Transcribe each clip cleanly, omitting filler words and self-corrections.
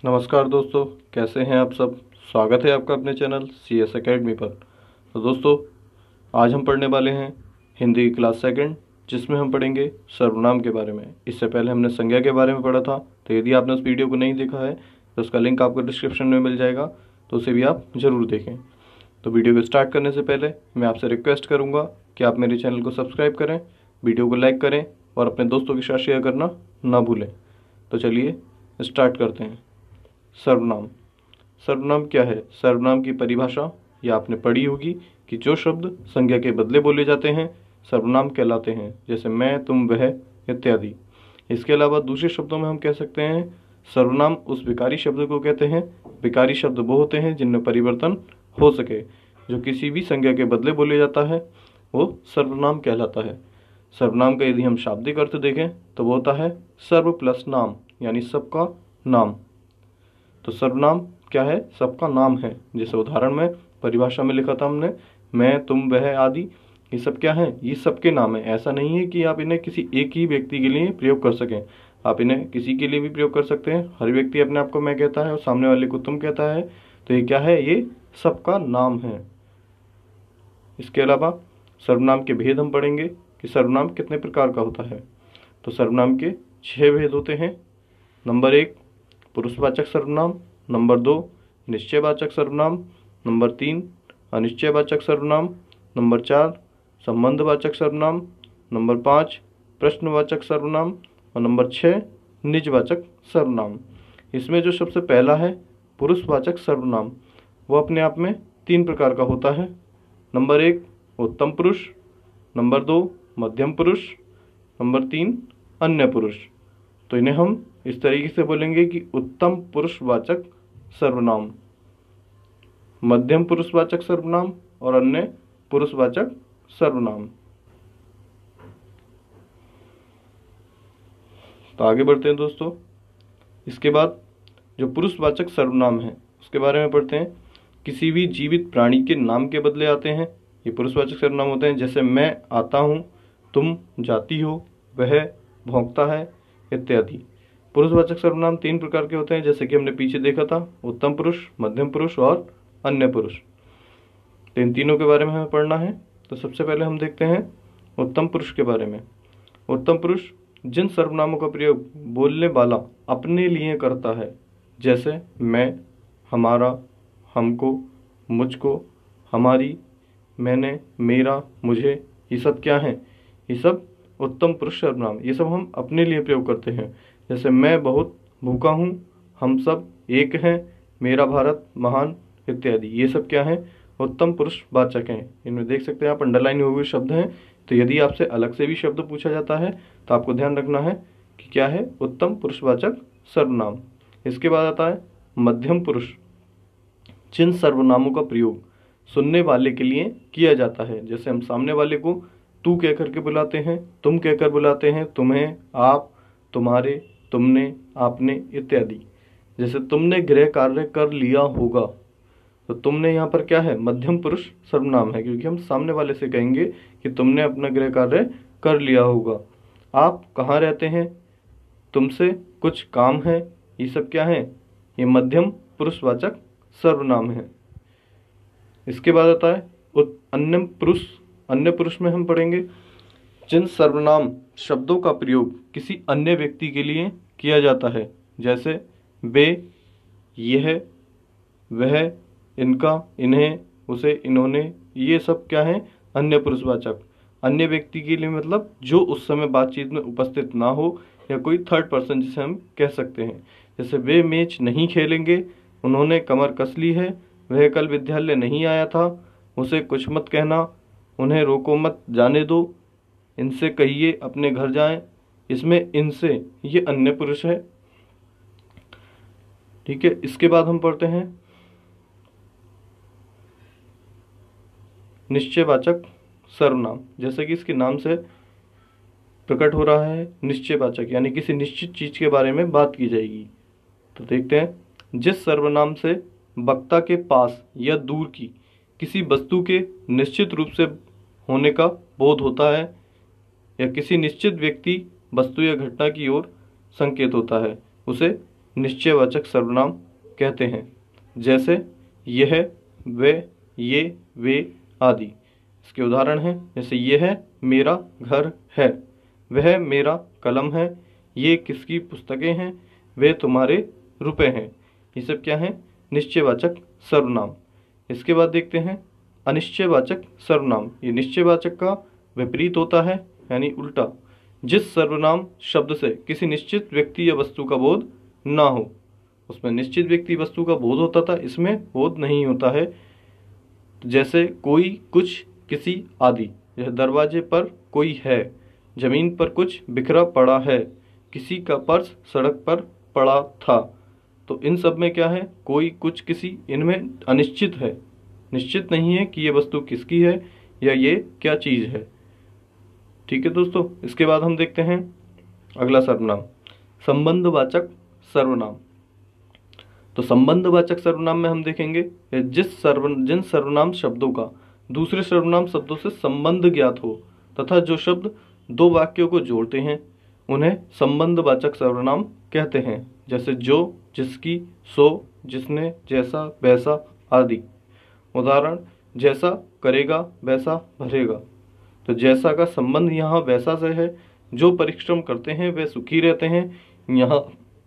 नमस्कार दोस्तों, कैसे हैं आप सब। स्वागत है आपका अपने चैनल CS एकेडमी पर। तो दोस्तों, आज हम पढ़ने वाले हैं हिंदी की क्लास सेकंड, जिसमें हम पढ़ेंगे सर्वनाम के बारे में। इससे पहले हमने संज्ञा के बारे में पढ़ा था, तो यदि आपने उस वीडियो को नहीं देखा है तो उसका लिंक आपको डिस्क्रिप्शन में मिल जाएगा, तो उसे भी आप ज़रूर देखें। तो वीडियो को स्टार्ट करने से पहले मैं आपसे रिक्वेस्ट करूँगा कि आप मेरे चैनल को सब्सक्राइब करें, वीडियो को लाइक करें और अपने दोस्तों के साथ शेयर करना ना भूलें। तो चलिए स्टार्ट करते हैं। सर्वनाम। सर्वनाम क्या है? सर्वनाम की परिभाषा या आपने पढ़ी होगी कि जो शब्द संज्ञा के बदले बोले जाते हैं सर्वनाम कहलाते हैं, जैसे मैं, तुम, वह इत्यादि। इसके अलावा दूसरे शब्दों में हम कह सकते हैं सर्वनाम उस विकारी शब्द को कहते हैं। विकारी शब्द वो होते हैं जिनमें परिवर्तन हो सके। जो किसी भी संज्ञा के बदले बोले जाता है वो सर्वनाम कहलाता है। सर्वनाम का यदि हम शाब्दिक अर्थ देखें तो वो होता है सर्व प्लस नाम, यानी सबका नाम। तो सर्वनाम क्या है? सबका नाम है। जैसे उदाहरण में परिभाषा में लिखा था हमने, मैं, तुम, वह आदि, ये सब क्या है? ये सबके नाम है। ऐसा नहीं है कि आप इन्हें किसी एक ही व्यक्ति के लिए प्रयोग कर सकें। आप इन्हें किसी के लिए भी प्रयोग कर सकते हैं। हर व्यक्ति अपने आप को मैं कहता है और सामने वाले को तुम कहता है, तो ये क्या है? ये सबका नाम है। इसके अलावा सर्वनाम के भेद हम पढ़ेंगे कि सर्वनाम कितने प्रकार का होता है। तो सर्वनाम के 6 भेद होते हैं। नंबर 1 पुरुषवाचक सर्वनाम, नंबर 2 निश्चयवाचक सर्वनाम, नंबर 3 अनिश्चयवाचक सर्वनाम, नंबर 4 संबंधवाचक सर्वनाम, नंबर 5 प्रश्नवाचक सर्वनाम और नंबर 6 निजवाचक सर्वनाम। इसमें जो सबसे पहला है पुरुषवाचक सर्वनाम, वो अपने आप में 3 प्रकार का होता है। नंबर 1 उत्तम पुरुष, नंबर 2 मध्यम पुरुष, नंबर 3 अन्य पुरुष। तो इन्हें हम इस तरीके से बोलेंगे कि उत्तम पुरुषवाचक सर्वनाम, मध्यम पुरुषवाचक सर्वनाम और अन्य पुरुषवाचक सर्वनाम। तो आगे बढ़ते हैं दोस्तों। इसके बाद जो पुरुषवाचक सर्वनाम है उसके बारे में पढ़ते हैं। किसी भी जीवित प्राणी के नाम के बदले आते हैं, ये पुरुषवाचक सर्वनाम होते हैं। जैसे मैं आता हूँ, तुम जाती हो, वह भौंकता है इत्यादि। पुरुषवाचक सर्वनाम 3 प्रकार के होते हैं, जैसे कि हमने पीछे देखा था, उत्तम पुरुष, मध्यम पुरुष और अन्य पुरुष। तो इन तीनों के बारे में हमें पढ़ना है। तो सबसे पहले हम देखते हैं उत्तम पुरुष के बारे में। उत्तम पुरुष जिन सर्वनामों का प्रयोग बोलने वाला अपने लिए करता है, जैसे मैं, हमारा, हमको, मुझको, हमारी, मैंने, मेरा, मुझे, ये सब क्या है? ये सब उत्तम पुरुष सर्वनाम। ये सब हम अपने लिए प्रयोग करते हैं। जैसे मैं बहुत भूखा हूँ, हम सब एक हैं, मेरा भारत महान इत्यादि। ये सब क्या है? उत्तम पुरुषवाचक हैं। इनमें देख सकते हैं आप अंडरलाइन हुए हुए शब्द हैं। तो यदि आपसे अलग से भी शब्द पूछा जाता है तो आपको ध्यान रखना है कि क्या है? उत्तम पुरुषवाचक सर्वनाम। इसके बाद आता है मध्यम पुरुष। जिन सर्वनामों का प्रयोग सुनने वाले के लिए किया जाता है, जैसे हम सामने वाले को तू कह करके बुलाते हैं, तुम कहकर बुलाते हैं, तुम्हें, आप, तुम्हारे, तुमने, आपने इत्यादि। जैसे तुमने गृह कार्य कर लिया होगा, तो तुमने यहाँ पर क्या है? मध्यम पुरुष सर्वनाम है, क्योंकि हम सामने वाले से कहेंगे कि तुमने अपना गृह कार्य कर लिया होगा। आप कहाँ रहते हैं? तुमसे कुछ काम है, ये सब क्या है? ये मध्यम पुरुषवाचक सर्वनाम है। इसके बाद आता है अन्य पुरुष। अन्य पुरुष में हम पढ़ेंगे जिन सर्वनाम शब्दों का प्रयोग किसी अन्य व्यक्ति के लिए किया जाता है, जैसे वे, यह, वह, इनका, इन्हें, उसे, इन्होंने, ये सब क्या है? अन्य पुरुषवाचक। अन्य व्यक्ति के लिए मतलब जो उस समय बातचीत में उपस्थित ना हो, या कोई थर्ड पर्सन जिसे हम कह सकते हैं। जैसे वे मैच नहीं खेलेंगे, उन्होंने कमर कस ली है, वह कल विद्यालय नहीं आया था, उसे कुछ मत कहना, उन्हें रोको मत, जाने दो, इनसे कहिए अपने घर जाएं। इसमें इनसे ये अन्य पुरुष है। ठीक है। इसके बाद हम पढ़ते हैं निश्चयवाचक सर्वनाम। जैसे कि इसके नाम से प्रकट हो रहा है निश्चयवाचक, यानी किसी निश्चित चीज के बारे में बात की जाएगी। तो देखते हैं जिस सर्वनाम से वक्ता के पास या दूर की किसी वस्तु के निश्चित रूप से होने का बोध होता है, या किसी निश्चित व्यक्ति, वस्तु या घटना की ओर संकेत होता है, उसे निश्चयवाचक सर्वनाम कहते हैं। जैसे यह, वह, ये, वे आदि। इसके उदाहरण हैं, जैसे यह मेरा घर है, वह मेरा कलम है, ये किसकी पुस्तकें हैं, वे तुम्हारे रुपए हैं। ये सब क्या है? निश्चयवाचक सर्वनाम। इसके बाद देखते हैं अनिश्चयवाचक सर्वनाम। ये निश्चयवाचक का विपरीत होता है, यानी उल्टा। जिस सर्वनाम शब्द से किसी निश्चित व्यक्ति या वस्तु का बोध ना हो। उसमें निश्चित व्यक्ति वस्तु का बोध होता था, इसमें बोध नहीं होता है। जैसे कोई, कुछ, किसी आदि। जैसे दरवाजे पर कोई है, जमीन पर कुछ बिखरा पड़ा है, किसी का पर्स सड़क पर पड़ा था। तो इन सब में क्या है? कोई, कुछ, किसी। इनमें अनिश्चित है, निश्चित नहीं है कि ये वस्तु किसकी है या ये क्या चीज है। ठीक है दोस्तों। इसके बाद हम देखते हैं अगला सर्वनाम, संबंधवाचक सर्वनाम। तो संबंधवाचक सर्वनाम में हम देखेंगे जिन सर्वनाम शब्दों का दूसरे सर्वनाम शब्दों से संबंध ज्ञात हो तथा जो शब्द दो वाक्यों को जोड़ते हैं उन्हें संबंधवाचक सर्वनाम कहते हैं। जैसे जो, जिसकी, सो, जिसने, जैसा, वैसा आदि। उदाहरण, जैसा करेगा वैसा भरेगा। तो जैसा का संबंध यहाँ वैसा से है, जो परिश्रम करते हैं वे सुखी रहते हैं। यहाँ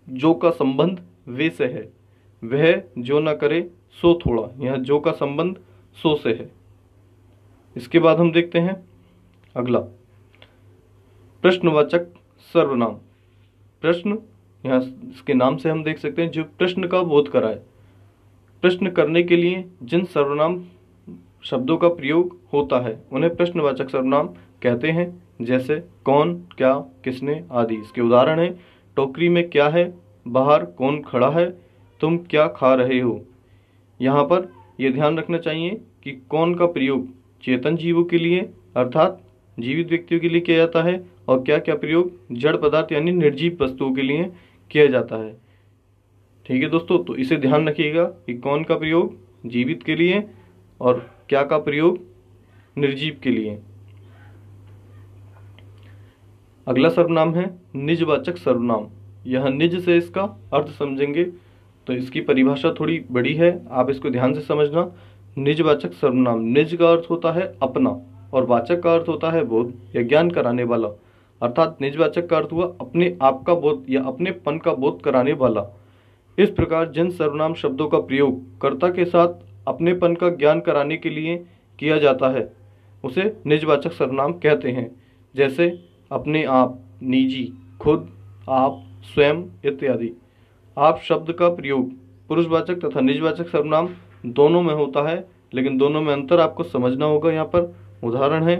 जो का संबंध वे से है, वह जो न करे सो थोड़ा। यहाँ जो का संबंध सो से है। इसके बाद हम देखते हैं अगला, प्रश्नवाचक सर्वनाम। प्रश्न, यहाँ इसके नाम से हम देख सकते हैं जो प्रश्न का बोध कराए। प्रश्न करने के लिए जिन सर्वनाम शब्दों का प्रयोग होता है उन्हें प्रश्नवाचक सर्वनाम कहते हैं। जैसे कौन, क्या, किसने आदि। इसके उदाहरण हैं, टोकरी में क्या है, बाहर कौन खड़ा है, तुम क्या खा रहे हो। यहाँ पर यह ध्यान रखना चाहिए कि कौन का प्रयोग चेतन जीवों के लिए अर्थात जीवित व्यक्तियों के लिए किया जाता है और क्या क्या प्रयोग जड़ पदार्थ यानी निर्जीव वस्तुओं के लिए किया जाता है। ठीक है दोस्तों। तो इसे ध्यान रखिएगा कि कौन का प्रयोग जीवित के लिए और क्या का प्रयोग निर्जीव के लिए। अगला सर्वनाम है निजवाचक सर्वनाम। यह निज से इसका अर्थ समझेंगे तो इसकी परिभाषा थोड़ी बड़ी है, आप इसको ध्यान से समझना। निजवाचक सर्वनाम, निज का अर्थ होता है अपना और वाचक का अर्थ होता है बोध या ज्ञान कराने वाला। अर्थात निजवाचक का अर्थ हुआ अपने आप का बोध या अपनेपन का बोध कराने वाला। इस प्रकार जिन सर्वनाम शब्दों का प्रयोग कर्ता के साथ अपनेपन का ज्ञान कराने के लिए किया जाता है उसे निजवाचक सर्वनाम कहते हैं। जैसे अपने आप, निजी, खुद, आप, स्वयं इत्यादि। आप शब्द का प्रयोग पुरुषवाचक तथा निजवाचक सर्वनाम दोनों में होता है, लेकिन दोनों में अंतर आपको समझना होगा। यहाँ पर उदाहरण है,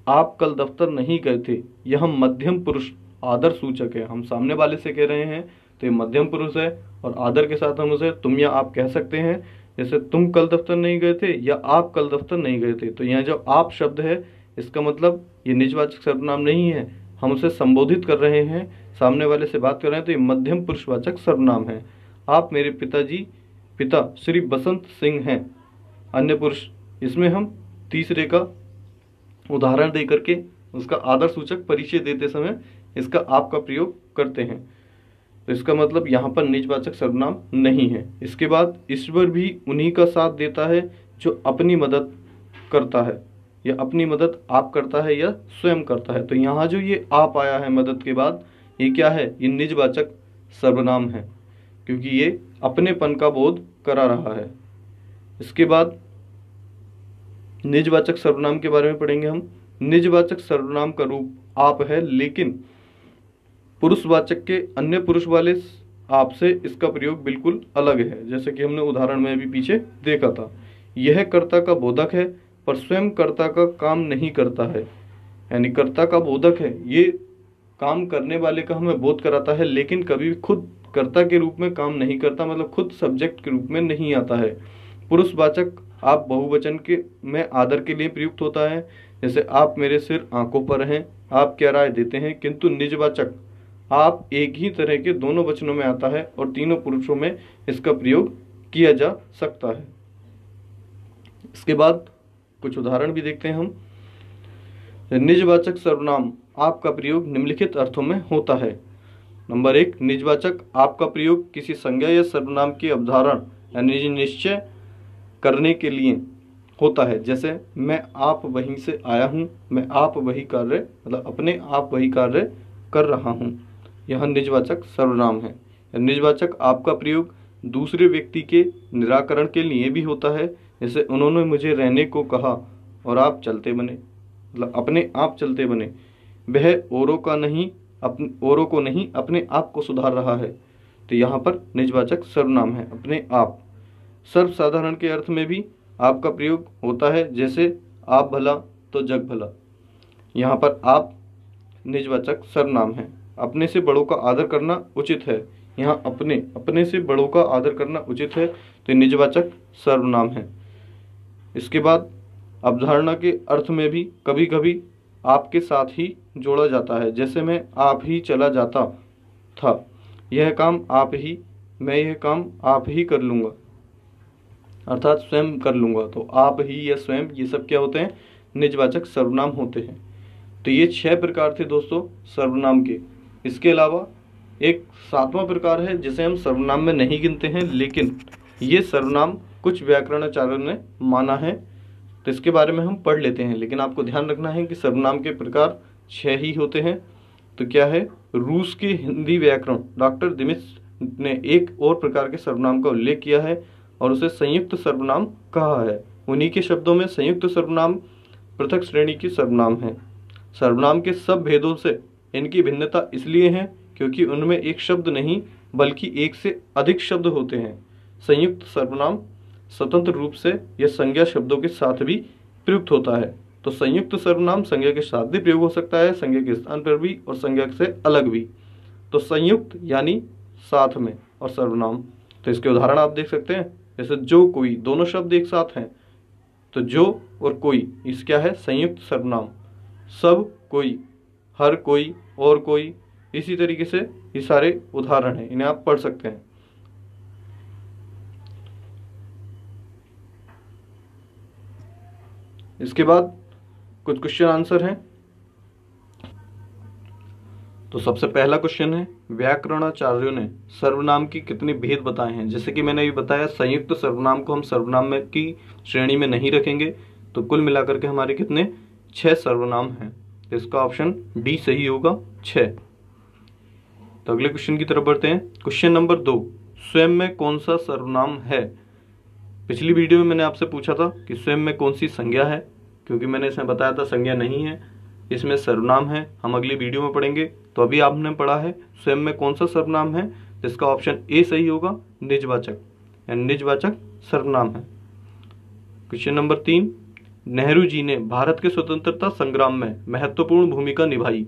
आप कल दफ्तर नहीं गए थे। यह मध्यम पुरुष आदर सूचक है। हम सामने वाले से कह रहे हैं तो ये मध्यम पुरुष है और आदर के साथ हम उसे तुम या आप कह सकते हैं। जैसे तुम कल दफ्तर नहीं गए थे या आप कल दफ्तर नहीं गए थे। तो यहाँ जो आप शब्द है इसका मतलब ये निजवाचक सर्वनाम नहीं है, हम उसे संबोधित कर रहे हैं, सामने वाले से बात कर रहे हैं, तो ये मध्यम पुरुषवाचक सर्वनाम है। आप मेरे पिताजी पिता श्री बसंत सिंह हैं, अन्य पुरुष। इसमें हम तीसरे का उदाहरण दे करके उसका आदर सूचक परिचय देते समय इसका आप का प्रयोग करते हैं। तो इसका मतलब यहाँ पर निजवाचक सर्वनाम नहीं है। इसके बाद ईश्वर भी उन्हीं का साथ देता है जो अपनी मदद करता है या अपनी मदद आप करता है या स्वयं करता है। तो यहाँ जो ये आप आया है मदद के बाद, ये क्या है? ये निजवाचक सर्वनाम है क्योंकि ये अपनेपन का बोध करा रहा है। इसके बाद निजवाचक सर्वनाम के बारे में पढ़ेंगे हम। निजवाचक सर्वनाम का रूप आप है, लेकिन पुरुषवाचक के अन्य पुरुष वाले आप से इसका प्रयोग बिल्कुल अलग है। जैसे कि हमने उदाहरण में भी पीछे देखा था, यह कर्ता का बोधक है पर स्वयं कर्ता का काम नहीं करता है। यानी कर्ता का बोधक है, ये काम करने वाले का हमें बोध कराता है, लेकिन कभी खुद कर्ता के रूप में काम नहीं करता, मतलब खुद सब्जेक्ट के रूप में नहीं आता है। पुरुषवाचक आप बहुवचन के में आदर के लिए प्रयुक्त होता है। जैसे आप मेरे सिर आंखों पर हैं, आप क्या राय देते हैं। किंतु निजवाचक आप एक ही तरह के दोनों वचनों में आता है और तीनों पुरुषों में इसका प्रयोग किया जा सकता है। इसके बाद कुछ उदाहरण भी देखते हैं हम। निजवाचक सर्वनाम आप का प्रयोग निम्नलिखित अर्थों में होता है। नंबर 1, निजवाचक आप का प्रयोग किसी संज्ञा या सर्वनाम की अवधारण या निश्चय करने के लिए होता है। जैसे मैं आप वहीं से आया हूँ, मैं आप वही कार्य, मतलब अपने आप वही कार्य कर रहा हूँ, यह निजवाचक सर्वनाम है। निजवाचक आपका प्रयोग दूसरे व्यक्ति के निराकरण के लिए भी होता है। जैसे उन्होंने मुझे रहने को कहा और आप चलते बने, मतलब अपने आप चलते बने। वह औरों को नहीं अपने आप को सुधार रहा है, तो यहाँ पर निजवाचक सर्वनाम है, अपने आप। सर्वसाधारण के अर्थ में भी आपका प्रयोग होता है। जैसे आप भला तो जग भला, यहाँ पर आप निजवाचक सर्वनाम है। अपने से बड़ों का आदर करना उचित है, यहाँ अपने से बड़ों का आदर करना उचित है, तो निजवाचक सर्वनाम है। इसके बाद अवधारणा के अर्थ में भी कभी कभी आपके साथ ही जोड़ा जाता है। जैसे मैं आप ही चला जाता था, यह काम आप ही, मैं यह काम आप ही कर लूँगा, अर्थात स्वयं कर लूँगा। तो आप ही या स्वयं, ये सब क्या होते हैं? निजवाचक सर्वनाम होते हैं। तो ये 6 प्रकार थे दोस्तों सर्वनाम के। इसके अलावा एक 7वां प्रकार है जिसे हम सर्वनाम में नहीं गिनते हैं, लेकिन ये सर्वनाम कुछ व्याकरणाचार्यों ने माना है, तो इसके बारे में हम पढ़ लेते हैं। लेकिन आपको ध्यान रखना है कि सर्वनाम के प्रकार 6 ही होते हैं। तो क्या है? रूस के हिंदी व्याकरण डॉक्टर दिमिश ने एक और प्रकार के सर्वनाम का उल्लेख किया है और उसे संयुक्त सर्वनाम कहा है। उन्हीं के शब्दों में संयुक्त सर्वनाम पृथक श्रेणी की सर्वनाम है। सर्वनाम के सब भेदों से इनकी भिन्नता इसलिए है क्योंकि उनमें एक शब्द नहीं बल्कि एक से अधिक शब्द होते हैं। संयुक्त सर्वनाम स्वतंत्र रूप से या संज्ञा शब्दों के साथ भी प्रयुक्त होता है। तो संयुक्त सर्वनाम संज्ञा के साथ भी प्रयोग हो सकता है, संज्ञा के स्थान पर भी और संज्ञा से अलग भी। तो संयुक्त यानी साथ में, और सर्वनाम, तो इसके उदाहरण आप देख सकते हैं। जैसे जो कोई, दोनों शब्द एक साथ हैं, तो जो और कोई, इस क्या है? संयुक्त सर्वनाम। सब कोई, हर कोई, और कोई, इसी तरीके से ये सारे उदाहरण हैं, इन्हें आप पढ़ सकते हैं। इसके बाद कुछ क्वेश्चन आंसर हैं। तो सबसे पहला क्वेश्चन है, व्याकरणाचार्यों ने सर्वनाम की कितने भेद बताए हैं? जैसे कि मैंने ये बताया, संयुक्त सर्वनाम को हम सर्वनाम में की श्रेणी में नहीं रखेंगे, तो कुल मिलाकर के हमारे कितने? 6 सर्वनाम हैं। तो इसका ऑप्शन डी सही होगा, 6। तो अगले क्वेश्चन की तरफ बढ़ते हैं। क्वेश्चन नंबर 2, स्वयं में कौन सा सर्वनाम है? पिछली वीडियो में मैंने आपसे पूछा था कि स्वयं में कौन सी संज्ञा है, क्योंकि मैंने इसमें बताया था संज्ञा नहीं है, इसमें सर्वनाम है। हम अगली वीडियो में पढ़ेंगे। तो अभी आपने पढ़ा है स्वयं में कौन सा सर्वनाम है, जिसका ऑप्शन ए सही होगा, निजवाचक, यानी निजवाचक सर्वनाम है। क्वेश्चन नंबर 3, नेहरू जी ने भारत के स्वतंत्रता संग्राम में महत्वपूर्ण भूमिका निभाई।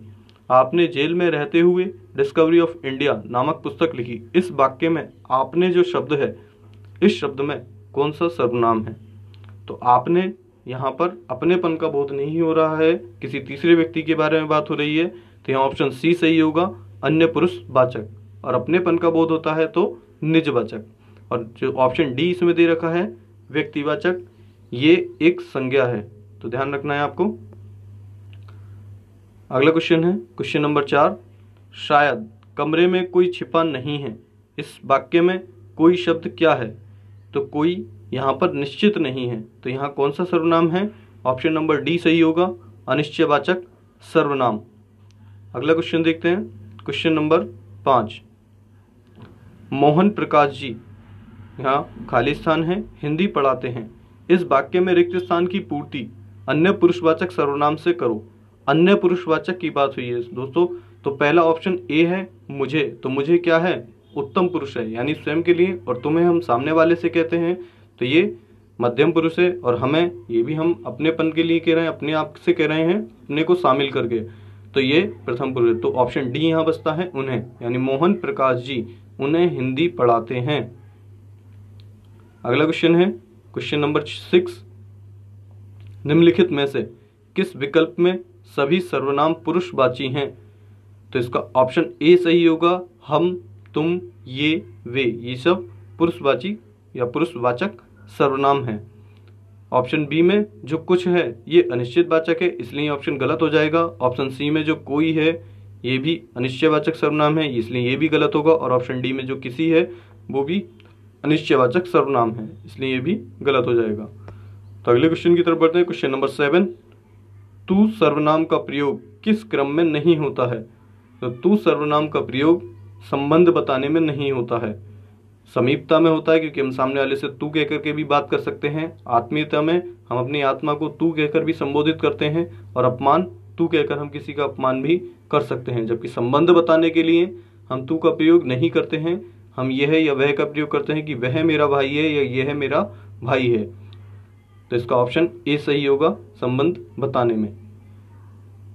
आपने जेल में रहते हुए डिस्कवरी ऑफ इंडिया नामक पुस्तक लिखी। इस वाक्य में आपने जो शब्द है, इस शब्द में कौन सा सर्वनाम है? तो आपने, यहाँ पर अपनेपन का बोध नहीं हो रहा है, किसी तीसरे व्यक्ति के बारे में बात हो रही है, तो यहाँ ऑप्शन सी सही होगा, अन्य पुरुष वाचक। और अपनेपन का बोध होता है तो निजवाचक। और जो ऑप्शन डी इसमें दे रखा है, व्यक्तिवाचक, ये एक संज्ञा है, तो ध्यान रखना है आपको। अगला क्वेश्चन है क्वेश्चन नंबर 4, शायद कमरे में कोई छिपा नहीं है। इस वाक्य में कोई शब्द क्या है? तो कोई यहाँ पर निश्चित नहीं है, तो यहाँ कौन सा सर्वनाम है? ऑप्शन नंबर डी सही होगा, अनिश्चयवाचक सर्वनाम। अगला क्वेश्चन देखते हैं, क्वेश्चन नंबर 5, मोहन प्रकाश जी, यहाँ खाली स्थान है, हिंदी पढ़ाते हैं। इस वाक्य में रिक्त स्थान की पूर्ति अन्य पुरुषवाचक सर्वनाम से करो। अन्य पुरुषवाचक की बात हुई है दोस्तों, तो पहला ऑप्शन ए है मुझे। तो मुझे क्या है? उत्तम पुरुष है, यानी स्वयं के लिए, और तुम्हें हम सामने वाले से कहते हैं, तो ये मध्यम पुरुष है। और हमें, ये भी हम अपनेपन के लिए कह रहे हैं, अपने आप से कह रहे हैं, अपने को शामिल करके, तो ये प्रथम पुरुष है। तो ऑप्शन डी यहाँ बचता है, उन्हें, यानी मोहन प्रकाश जी उन्हें हिंदी पढ़ाते हैं। अगला क्वेश्चन है क्वेश्चन नंबर 6, निम्नलिखित में से किस विकल्प में सभी सर्वनाम पुरुषवाची हैं? तो इसका ऑप्शन ए सही होगा, हम, तुम, ये, वे, ये सब पुरुषवाची या पुरुषवाचक सर्वनाम है। ऑप्शन बी में जो कुछ है ये अनिश्चितवाचक है, इसलिए ऑप्शन गलत हो जाएगा। ऑप्शन सी में जो कोई है ये भी अनिश्चयवाचक सर्वनाम है, इसलिए ये भी गलत होगा। और ऑप्शन डी में जो किसी है वो भी अनिश्चयवाचक सर्वनाम है, इसलिए ये भी गलत हो जाएगा। तो अगले क्वेश्चन की तरफ बढ़ते हैं। क्वेश्चन नंबर 7, तू सर्वनाम का प्रयोग किस क्रम में नहीं होता है? तो तू सर्वनाम का प्रयोग संबंध बताने में नहीं होता है। समीपता में होता है क्योंकि हम सामने वाले से तू कहकर के भी बात कर सकते हैं। आत्मीयता में हम अपनी आत्मा को तू कहकर भी संबोधित करते हैं। और अपमान, तू कहकर हम किसी का अपमान भी कर सकते हैं। जबकि संबंध बताने के लिए हम तू का प्रयोग नहीं करते हैं, हम यह या वह का प्रयोग करते हैं कि वह मेरा भाई है या यह मेरा भाई है। तो इसका ऑप्शन ए सही होगा संबंध बताने में।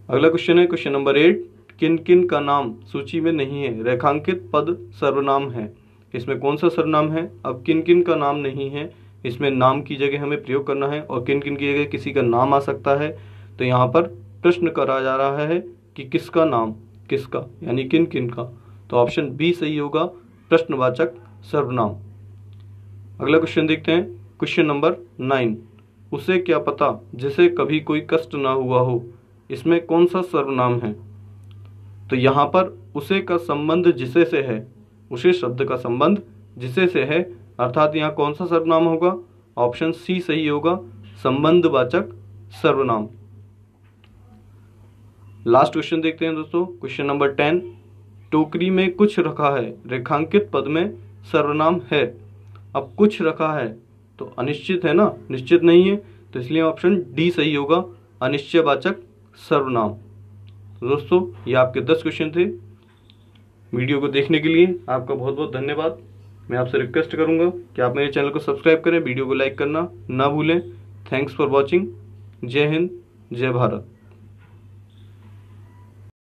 अगला क्वेश्चन है क्वेश्चन नंबर 8, किन किन का नाम सूची में नहीं है? रेखांकित पद सर्वनाम है, इसमें कौन सा सर्वनाम है? अब किन किन का नाम नहीं है, इसमें नाम की जगह हमें प्रयोग करना है और किन किन की जगह किसी का नाम आ सकता है। तो यहाँ पर प्रश्न करा जा रहा है कि किसका नाम, किसका यानी किन किन का। तो ऑप्शन बी सही होगा, प्रश्नवाचक सर्वनाम। अगला क्वेश्चन देखते हैं क्वेश्चन नंबर 9, उसे क्या पता जिसे कभी कोई कष्ट ना हुआ हो, इसमें कौन सा सर्वनाम है? तो यहाँ पर उसे का संबंध जिसे से है, उसे शब्द का संबंध जिसे से है, अर्थात यहाँ कौन सा सर्वनाम होगा? ऑप्शन सी सही होगा, संबंधवाचक सर्वनाम। लास्ट क्वेश्चन देखते हैं दोस्तों, क्वेश्चन नंबर 10, टोकरी में कुछ रखा है रेखांकित पद में सर्वनाम है। अब कुछ रखा है तो अनिश्चित है ना, निश्चित नहीं है, तो इसलिए ऑप्शन डी सही होगा, अनिश्चयवाचक सर्वनाम। तो दोस्तों ये आपके 10 क्वेश्चन थे। वीडियो को देखने के लिए आपका बहुत बहुत धन्यवाद। मैं आपसे रिक्वेस्ट करूंगा कि आप मेरे चैनल को सब्सक्राइब करें, वीडियो को लाइक करना ना भूलें। Thanks for watching. जय हिंद, जय भारत।